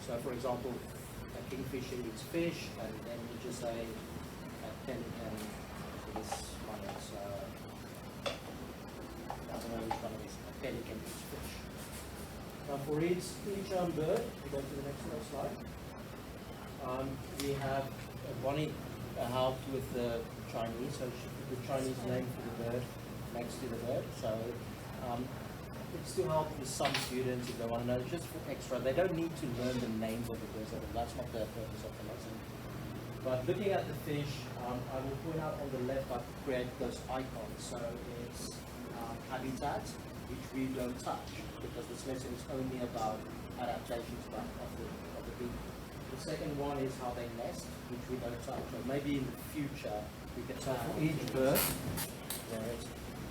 So for example, a kingfisher eats fish, and then you just say a pelican. So this one is I don't know which one it is. A pelican eats fish. Now for each bird, we go to the next slide. We have Bonnie helped with the Chinese, so she put the Chinese name for the bird next to the bird. So it's to help with some students if they want to know, just for extra. They don't need to learn the names of the birds, that's not the purpose of the lesson. But looking at the fish, I will point out on the left, I've created those icons. So it's habitat, which we don't touch, because this lesson is only about adaptations of the bee. The second one is how they nest, which we don't touch. Or maybe in the future, we can tell for each bird, there is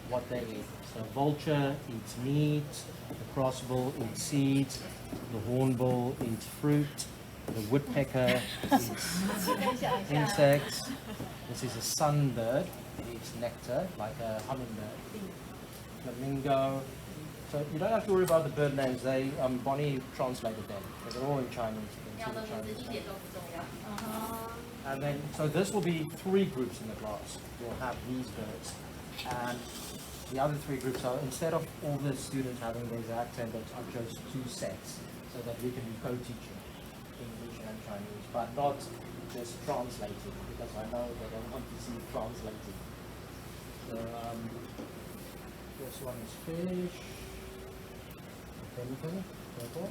what they eat. So vulture eats meat, the crossbill eats seeds, the hornbill eats fruit, the woodpecker eats insects. This is a sunbird, it eats nectar, like a hummingbird. Flamingo. So you don't have to worry about the bird names. They Bonnie translated them. They're all in Chinese. And then, so this will be 3 groups in the class. We'll have these birds. And the other 3 groups are, instead of all the students having the exact same birds, I chose 2 sets so that we can be co-teaching English and Chinese, but not just translating, because I know they don't want to see translating. So, this one is fish, pelican, purple.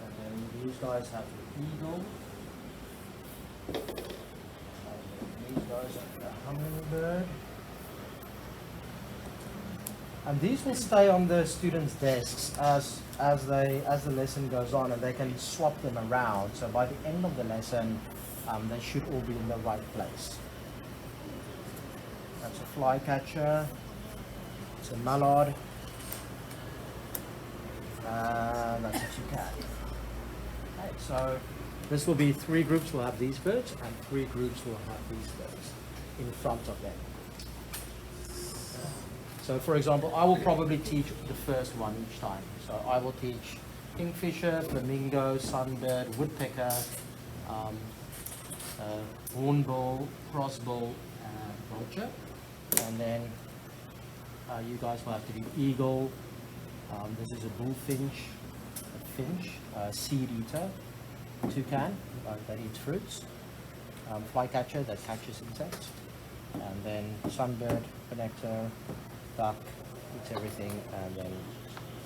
And then these guys have the eagle. And these guys have the hummingbird. And these will stay on the students' desks as the lesson goes on, and they can swap them around. So by the end of the lesson, they should all be in the right place. That's a flycatcher. It's a mallard. And that's a toucan. Okay, so this will be 3 groups will have these birds, and 3 groups will have these birds in front of them. So for example, I will probably teach the first one each time. So I will teach kingfisher, flamingo, sunbird, woodpecker, hornbill, crossbill, and vulture. And then you guys will have to do eagle. This is a bullfinch, a finch, a seed eater, toucan that eats fruits, flycatcher that catches insects, and then sunbird, connector, duck eats everything, and then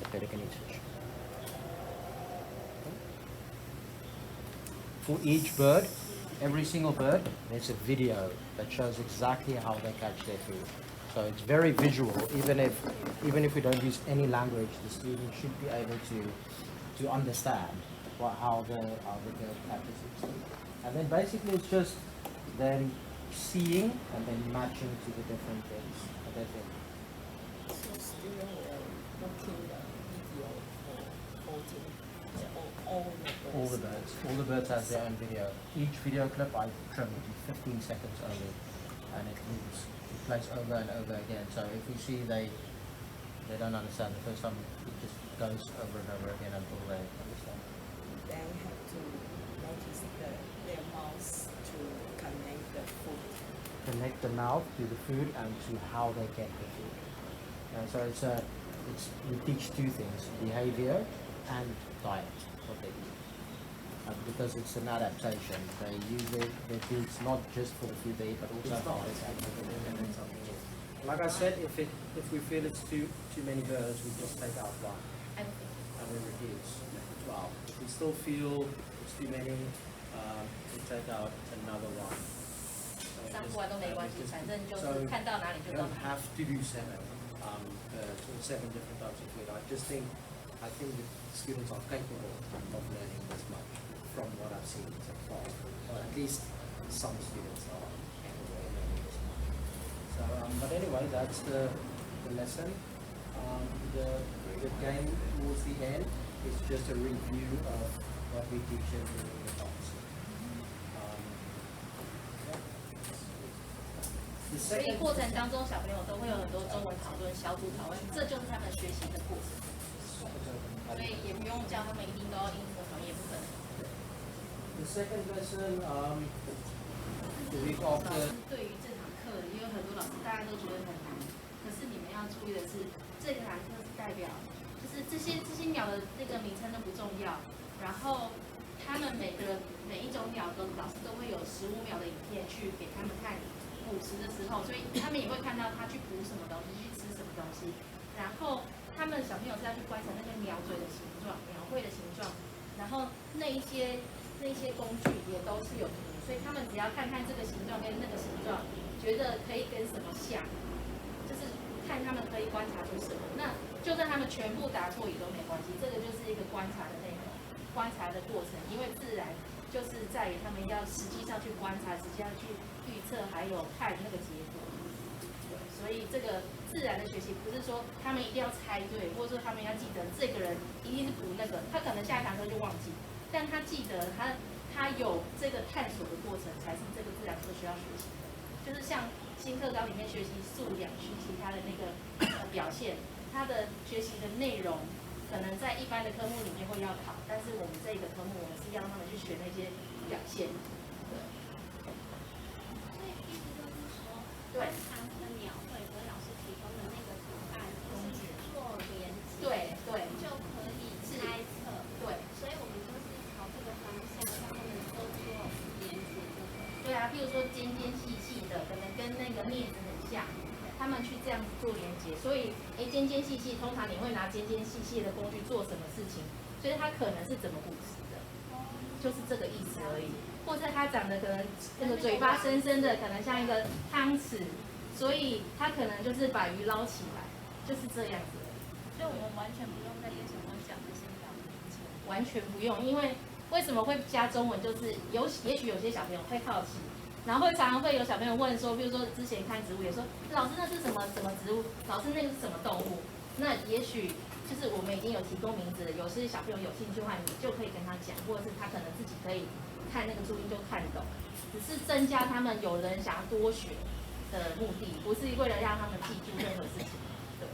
the pelican eats fish. For each bird, every single bird, there's a video that shows exactly how they catch their food. So it's very visual. Even if we don't use any language, the student should be able to understand how the bird catches its food. And then basically it's just them seeing and then matching to the different things that they think. So student will watching the video for all the birds. All the birds have their own video. Each video clip I trim to 15 seconds only, and it moves. It plays over and over again. So if we see they don't understand the first time, it just goes over and over again until they understand. They have to notice their mouths to connect the food. Connect the mouth to the food and to how they get the food. So we teach 2 things: behavior and diet. What they eat. Because it's an adaptation. They use their foods not just for the food they eat, but also how they adaptate something else. Like I said, if we feel it's too many birds, we just take out 1 and we reduce to 12. If we still feel it's too many, we take out another 1. So you don't have to do 7 birds or 7 different types of food. I think the students are capable of learning this much from what I've seen so far. Or at least some students are capable of learning this much. So, but anyway, that's the lesson. The game towards the end is just a review of what we teach in the class. 所以过程当中，小朋友都会有很多中文讨论、小组讨论，这就是他们学习的过程。所以也不用叫他们一定都要应付好，也不可能。The second lesson, the week 老 after. 师对于这堂课，因为很多老师大家都觉得很难，可是你们要注意的是，这堂课是代表，就是这些鸟的那个名称都不重要，然后他们每一种鸟都老师都会有15秒的影片去给他们看捕食的时候，所以他们也会看到他去捕什么东西，去吃什么东西，然后他们小朋友是要去观察那个鸟嘴的形状、鸟喙的形状，然后那一些工具也都是有图，所以他们只要看看这个形状跟那个形状，觉得可以跟什么像，就是看他们可以观察出什么。那就算他们全部答错也都没关系，这个就是一个观察的内容，观察的过程。因为自然就是在于他们要实际上去观察，实际上去预测，还有看那个结果。对，所以这个自然的学习不是说他们一定要猜对，或者说他们要记得这个人一定是读那个，他可能下一堂课就忘记，但他记得他有这个探索的过程，才是这个自然课需要学习的。就是像新课纲里面学习素养，学习他的那个表现，他的学习的内容，可能在一般的科目里面会要考，但是我们这个科目我们是要让他们去学那些表现。所以意思就是说，对。他的鸟会和老师提供的那个图案工具做连接，对，就可以猜测。对，所以我们就是朝这个方向，让他们都做连接。对啊，譬如说尖尖细细的，可能跟那个镊子很像，他们去这样子做连接，所以尖尖细细，通常你会拿尖尖细细的工具做什么事情？所以它可能是怎么捕食的，就是这个意思而已。或者它长得可能那个嘴巴深深的，可能像一个汤匙，所以它可能就是把鱼捞起来，就是这样子。所以我们完全不用在练什么讲的先讲的完全不用，因为为什么会加中文？就是也许有些小朋友会好奇，然后常常会有小朋友问说，比如说之前看植物也说，老师那是什么植物？老师那个是什么动物？那也许就是我们已经有提供名字了，有些小朋友有兴趣的话，你就可以跟他讲，或者是他可能自己可以看那个注音就看懂，只是增加他们有人想要多学的目的，不是为了让他们记住任何事情。对，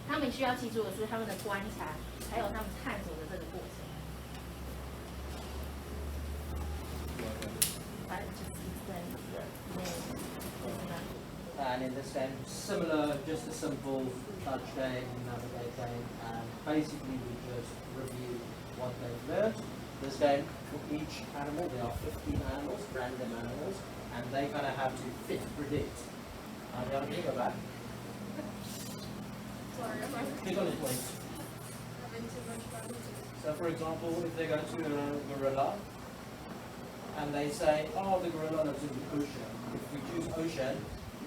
他们需要记住的是他们的观察，还有他们探索的这个过程。And in this game, similar, just a simple touch game, navigate game, and basically we just review what they've learned. This game, for each animal, there are 15 animals, random animals, and they're going to have to fit predict. You want to go back? Click on it, please. So for example, if they go to a gorilla, and they say, oh, the gorilla lives in the ocean. If we choose ocean,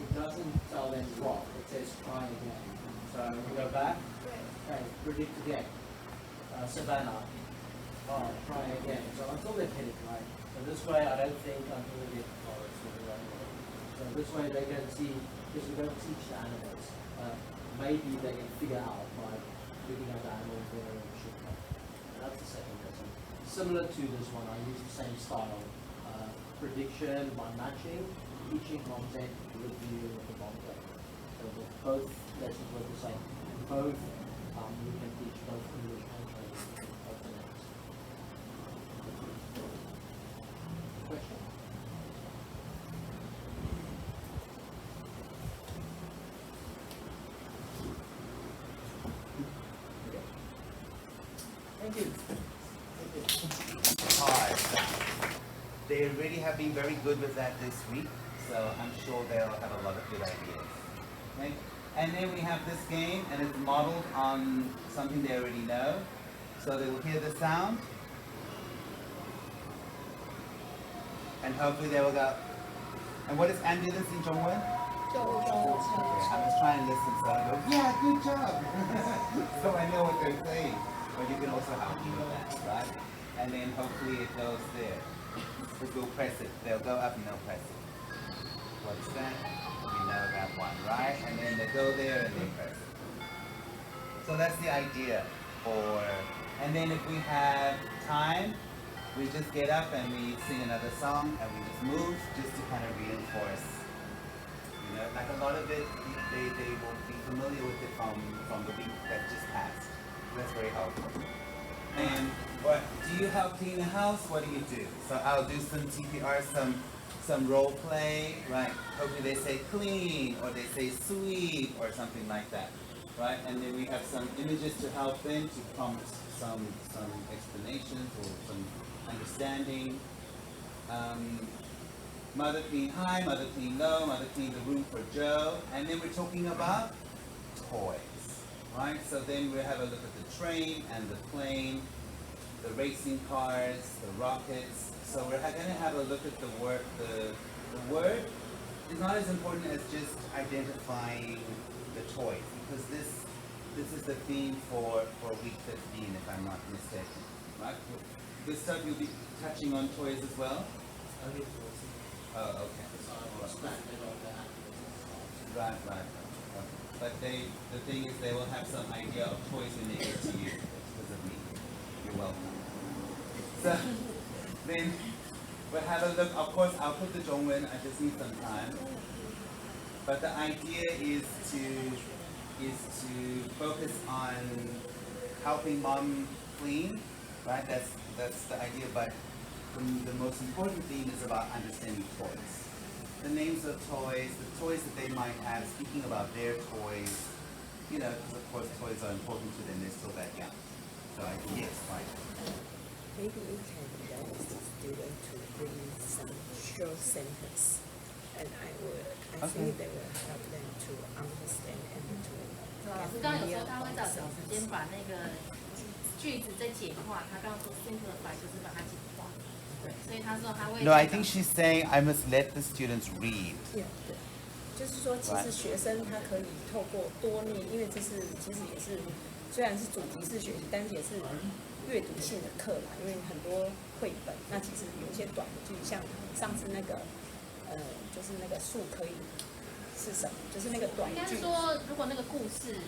it doesn't tell them what, it says try again. So we go back, okay, predict again. Savannah, oh, try again. So until they get it right. So this way, I don't think until they get forest or the right way. So this way they can see, because we don't teach the animals, maybe they can figure out by looking at the animals where they should go. That's the second lesson. Similar to this one, I use the same style. Prediction by matching, teaching content, review of the content. So both lessons work the same. Both, you can teach both English and Chinese both the names. Question? Thank you. They really have been very good with that this week, so I'm sure they'll have a lot of good ideas. Okay? And then we have this game, and it's modeled on something they already know. So they will hear the sound, and hopefully they will go. And what is ambulance in Zhongwen? Okay, I was trying to listen, so I go, yeah, good job. So I know what they're saying. But you can also help me with that, right? And then hopefully it goes there. We'll press it. They'll go up and they'll press it. What's that? We know that one, right? And then they go there and they press it. So that's the idea for, and then if we have time, we just get up and we sing another song and we just move just to kind of reinforce. You know, like a lot of it, they will be familiar with it from the week that just passed. That's very helpful. And what do you help clean the house? What do you do? So I'll do some TPR, some role play, right? Hopefully they say clean or they say sweep or something like that, right? And then we have some images to help them to prompt some explanations or some understanding. Mother clean high, mother clean low, mother clean the room for Joe, and then we're talking about toys, right? So then we'll have a look at the train and the plane, the racing cars, the rockets. So we're going to have a look at the word. The word is not as important as just identifying the toys, because this is the theme for week 15, if I'm not mistaken, right? This stuff you'll be touching on toys as well. Oh, okay. Right. Okay. But the thing is, they will have some idea of toys when they get to you because of me. You're welcome. So then we'll have a look. Of course, I'll put the Zhongwen. I just need some time. But the idea is to focus on helping mom clean, right? That's the idea. But the most important theme is about understanding toys. The names of toys, the toys that they might have, speaking about their toys, you know, because of course toys are important to them, they're still that young. So I think, yes, right. Maybe you can ask the student to bring some short sentence, and I think they will help them to understand and to 刚刚有说他会找时间把那个句子再简化，他刚刚说 simplify 就是把它简化。所以他说他会。No, I think she's saying I must let the students read. 对，就是说，其实学生他可以透过多念，因为这是其实也是虽然是主题式学习，但是也是阅读性的课嘛。因为很多绘本，那其实有一些短的句，像上次那个就是那个树可以是什么？就是那个短句。应该是说，如果那个故事。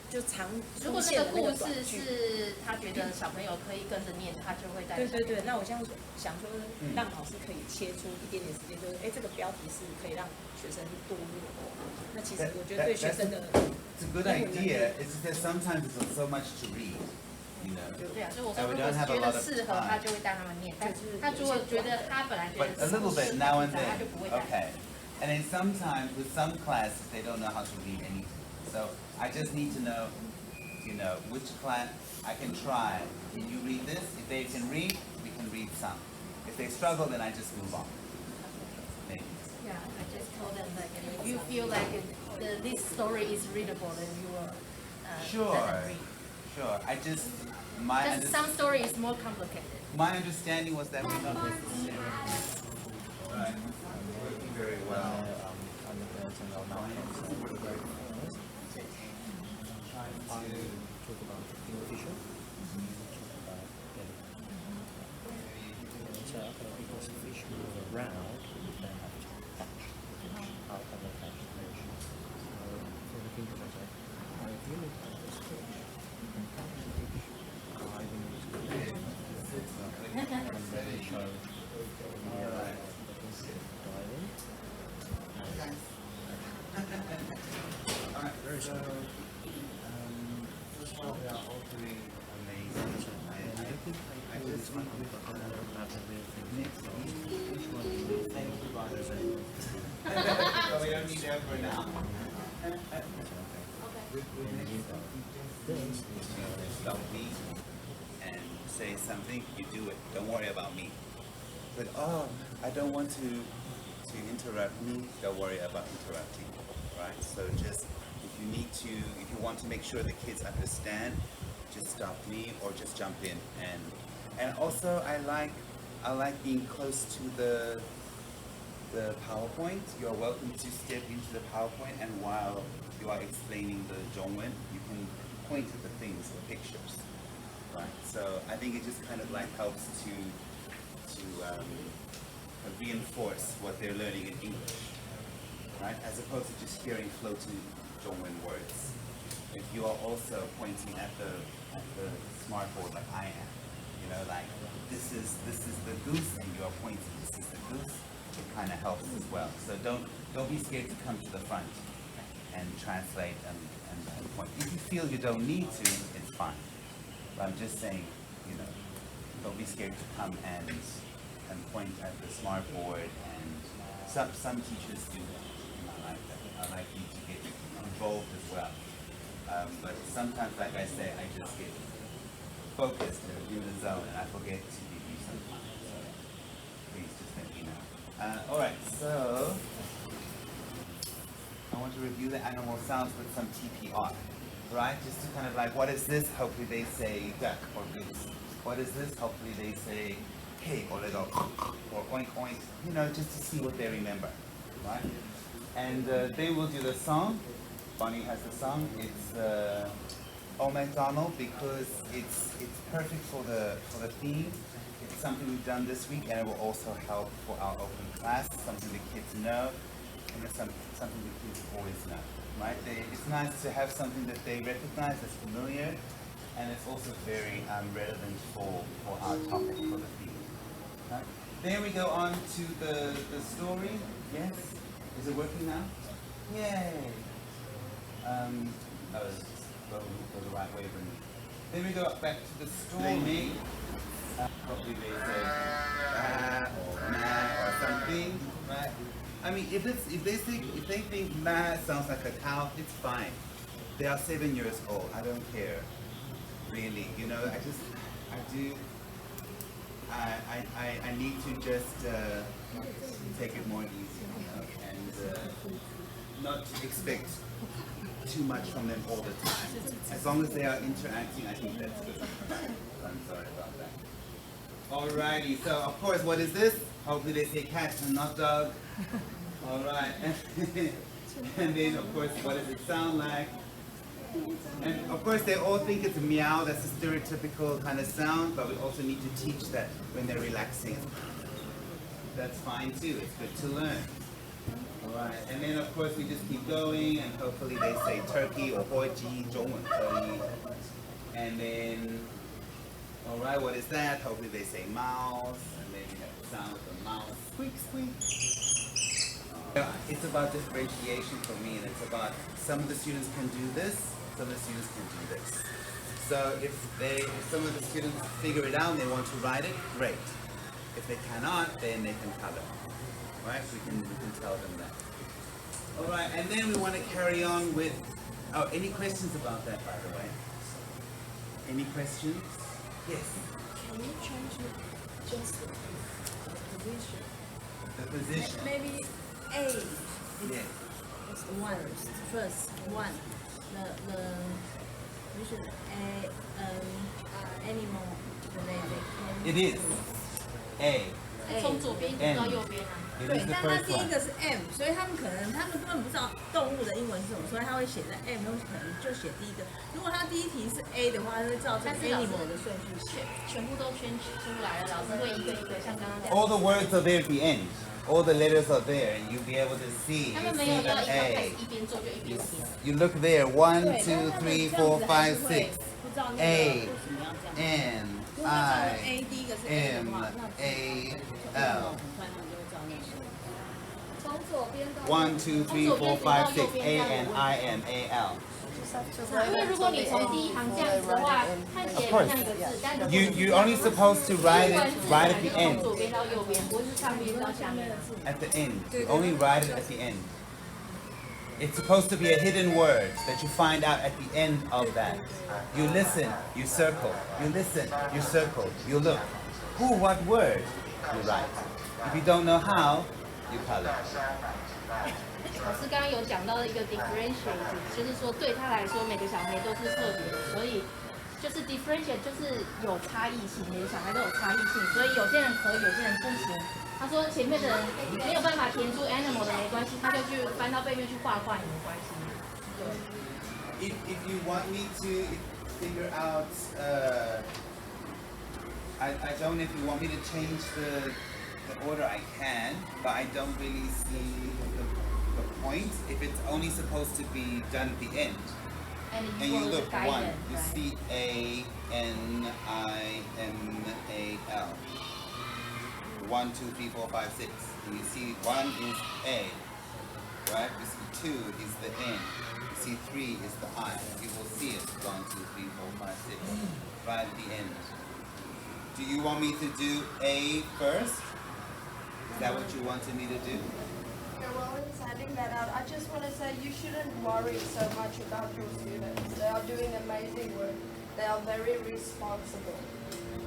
就常如果那个故事是他觉得小朋友可以跟着念，他就会带。对，那我想说，让老师可以切出一点点时间，就是这个标题是可以让学生多念。那其实我觉得对学生的。It's a good idea. It's just that sometimes it's so much to read. You know. 对啊，所以我说如果觉得适合，他就会带他们念。但是他如果觉得他本来觉得 a little bit now and then. 他就不会带。Okay. And then sometimes with some classes they don't know how to read anything. So I just need to know, you know, which class I can try. Can you read this? If they can read, we can read some. If they struggle, then I just move on. Maybe. Yeah, I just told them like if you feel like this story is readable, then you will read. Sure. I just because some story is more complicated. My understanding was that we're not necessarily right. Working very well. Talk about Kingfisher. So because fish move around, they have to catch the fish. How can they catch the fish? So for the Kingfisher, I really catch this fish. You can catch the fish by the fish. And they show diving. Alright, very so. They are all doing amazing. I just want to thank you, Father. So we don't need that for now. Stop me and say something, you do it. Don't worry about me. But I don't want to interrupt me, don't worry about interrupting. Right? So just if you want to make sure the kids understand, just stop me or just jump in. And also I like being close to the PowerPoint. You're welcome to step into the PowerPoint, and while you are explaining the Zhongwen, you can point to the things, the pictures. Right? So I think it just kind of like helps to reinforce what they're learning in English. Right? As opposed to just hearing floating Zhongwen words. If you are also pointing at the smartboard like I am, you know, like this is the goose, and you are pointing, this is the goose, it kind of helps as well. So don't be scared to come to the front and translate and point. If you feel you don't need to, it's fine. But I'm just saying, you know, don't be scared to come and point at the smart board, and some teachers do that. And I like that. I like you to get involved as well. But sometimes, like I say, I just get focused in the zone and I forget to give you some time. So please just let me know. Alright, so I want to review the animal sounds with some TPR. Right? Just to kind of like, what is this? Hopefully they say duck or goose. What is this? Hopefully they say pig or little or oink oink. You know, just to see what they remember. Right? And they will do the song. Bonnie has the song. It's Oh McDonald, because it's perfect for the theme. It's something we've done this week, and it will also help for our open class. Something the kids know, and it's something the kids always know. Right? It's nice to have something that they recognize as familiar, and it's also very relevant for our topic, for the theme. Right? Then we go on to the story. Yes? Is it working now? Yay! Go the right way for me. Then we go back to the story. Hopefully they say or nah or something, right? I mean, if they think nah sounds like a cow, it's fine. They are 7 years old. I don't care, really. You know, I need to just take it more easy, you know, and not expect too much from them all the time. As long as they are interacting, I think that's good. I'm sorry about that. Alrighty, so of course, what is this? Hopefully they say cat and not dog. Alright. And then of course, what does it sound like? And of course, they all think it's a meow. That's a stereotypical kind of sound, but we also need to teach that when they're relaxing. That's fine too. It's good to learn. Alright, and then of course we just keep going, and hopefully they say turkey or hoji, 中文可以. And then, alright, what is that? Hopefully they say mouse, and then you have the sound of the mouse, squeak, squeak. It's about differentiation for me, and it's about some of the students can do this, some of the students can do this. So if some of the students figure it out and they want to write it, great. If they cannot, then they can color. Right? We can tell them that. All right, and then we want to carry on with. Oh, any questions about that, by the way? Any questions? Yes. Can you change it just the position? The position. Maybe A. Yes. It's the one first one. The position A animal related. It is A. 从左边移到右边啊。 It 对， is the 但它 first 第一 one. 个是 M， 所以他们根本不知道动物的英文是什么，所以他会写在 M， 可能就写第一个。如果他第一题是 A 的话，他会照这个 animal 的顺序写。全部都圈出来了，老师会一个一个像刚刚这样。 All the words are there at the end. All the letters are there, and you'll be able to see. 他 You 们没 see 有 the 要一个开 A. 始一边做就一边写。 You look there. 1, 2, 3, 4, 5, 6. 不知道那个 A 为什么要这样。 N 如果他照着 I A 第一个是 A 的 M 话，那 A 很 L. 快他们就会照那个。从左边到 1, 2, 3, 4, 5, 6. A N I M A L. 因为如果你从第一行这样子的话，看起来很像一个字，但是 You only supposed to write 英文 it 字 right 本 at 来 the 就从 end. 左边到右边，不是上边到下面的字。 At the end. You only write it at the end. It's supposed to be a hidden word that you find out at the end of that. You listen, you circle. You listen, you circle. You look. Who, what word? You write. If you don't know how, you color. 老师刚刚有讲到的一个 differentiate， 就是说对他来说每个小孩都是特别的，所以就是 differentiate 就是有差异性，每个小孩都有差异性，所以有些人可以，有些人不行。他说前面的人没有办法填出 animal 的没关系，他就去翻到背面去画画也没关系。对。If you want me to figure out, I don't. If you want me to change the order, I can, but I don't really see the point. If it's only supposed to be done at the end, and you look one, you see A N I M A L. 1, 2, 3, 4, 5, 6. And you see 1 is A. right? You see 2 is the N. You see 3 is the I. You will see it 1, 2, 3, 4, 5, 6, right at the end. Do you want me to do A first? Is that what you wanted me to do? Yeah, while it's handing that out, I just want to say you shouldn't worry so much about your students. They are doing amazing work. They are very responsible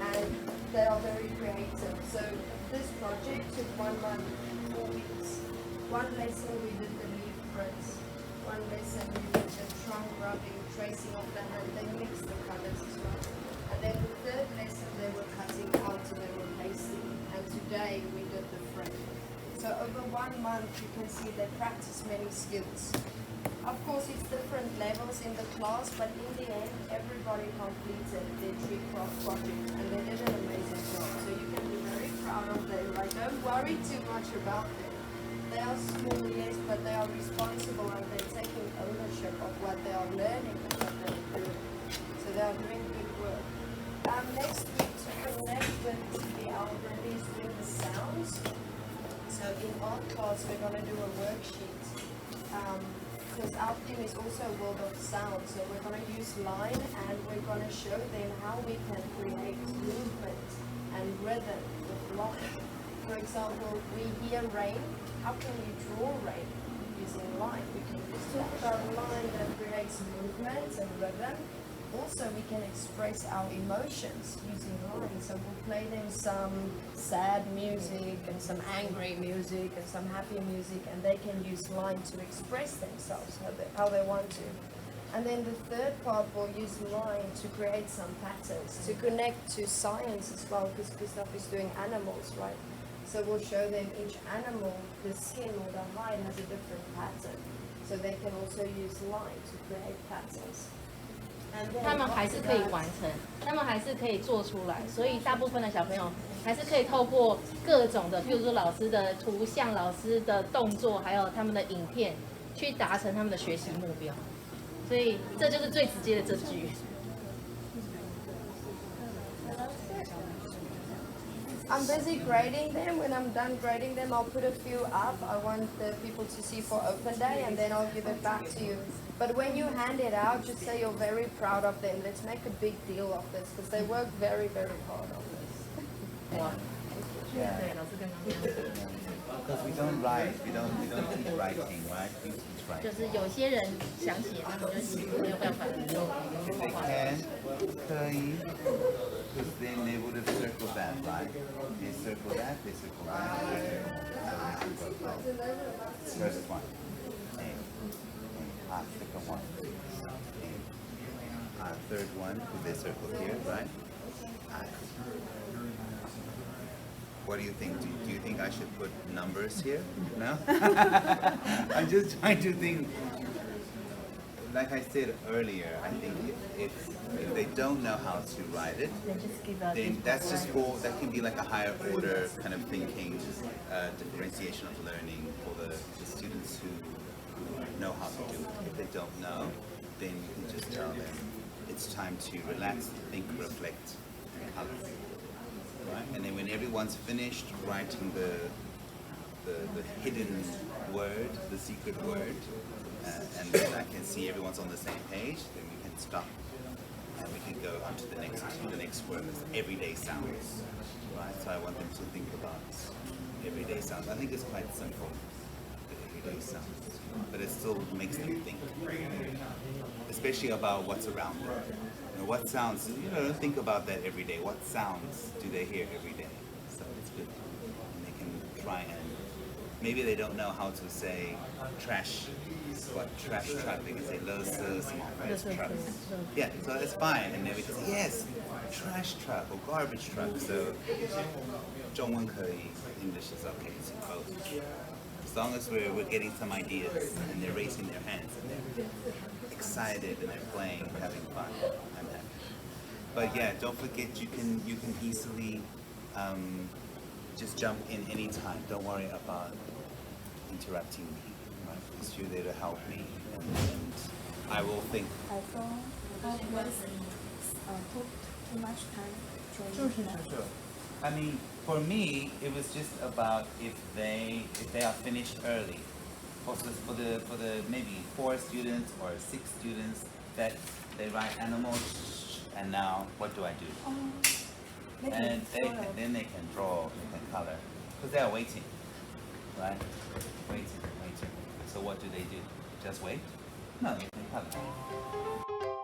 and they are very creative. So this project took 1 month, 4 weeks. One lesson we did the leaf prints. One lesson we did the trunk rubbing, tracing of the hand. They mixed the colors as well. And then the third lesson they were cutting out and they were pasting. And today we did the frame. So over 1 month you can see they practice many skills. Of course it's different levels in the class, but in the end everybody completed their tree craft project and they did an amazing job. So you can be very proud of them. Like, don't worry too much about them. They are small, yes, but they are responsible and they're taking ownership of what they are learning and what they're doing. So they are doing good work. Next week to connect with the algorithm is doing the sounds. So in art class we're going to do a worksheet because our theme is also a world of sound. So we're going to use line and we're going to show them how we can create movement and rhythm with line. For example, we hear rain. How can we draw rain using line? We can just talk about a line that creates movement and rhythm. Also, we can express our emotions using line. So we'll play them some sad music and some angry music and some happy music, and they can use line to express themselves how they want to. And then the third part, we'll use line to create some patterns, to connect to science as well, because Christoph is doing animals, right? So we'll show them each animal, the skin or the hide has a different pattern. So they can also use line to create patterns. 他们还是可以完成，他们还是可以做出来，所以大部分的小朋友还是可以透过各种的，譬如说老师的图像、老师的动作，还有他们的影片，去达成他们的学习目标。所以这就是最直接的这句。I'm busy grading them. When I'm done grading them, I'll put a few up. I want the people to see for open day, and then I'll give it back to you. But when you hand it out, just say you're very proud of them. Let's make a big deal of this because they work very, very hard on this. Wow. Because we don't write, we don't teach writing, right? We teach 就 writing. 是有些人想写，他们就写，没有办法。 If they can, 可以. Because then they would have circled that, right? They circle that, they circle that, they circle that. First one. Second one. Third one, because they circle here, right? What do you think? Do you think I should put numbers here? No? I'm just trying to think. Like I said earlier, I think if they don't know how to write it, then that's just that can be like a higher order kind of thinking, differentiation of learning for the students who know how to do it. If they don't know, then you can just tell them it's time to relax, think, reflect, and color. Right? And then when everyone's finished writing the hidden word, the secret word, and then I can see everyone's on the same page, then we can stop and we can go on to the next word, everyday sounds. Right? So I want them to think about everyday sounds. I think it's quite simple, the everyday sounds, but it still makes them think, especially about what's around them. You know, what sounds, don't think about that every day. What sounds do they hear every day? So it's good. And they can try and, maybe they don't know how to say trash truck, they can say truck. Yeah, so that's fine. And then we can say, yes, trash truck or garbage truck. So 中文可以, English is okay, it's both. As long as we're getting some ideas and they're raising their hands and they're excited and they're playing, having fun, I'm happy. But yeah, don't forget you can easily just jump in anytime. Don't worry about interrupting me. Right? Because you're there to help me, and I will think. I thought took too much time. Sure. I mean, for me, it was just about if they are finished early. for the maybe 4 students or 6 students that they write animals, and now what do I do? And then they can draw, they can color, because they are waiting, right? Waiting. So what do? Just wait? No, they can color.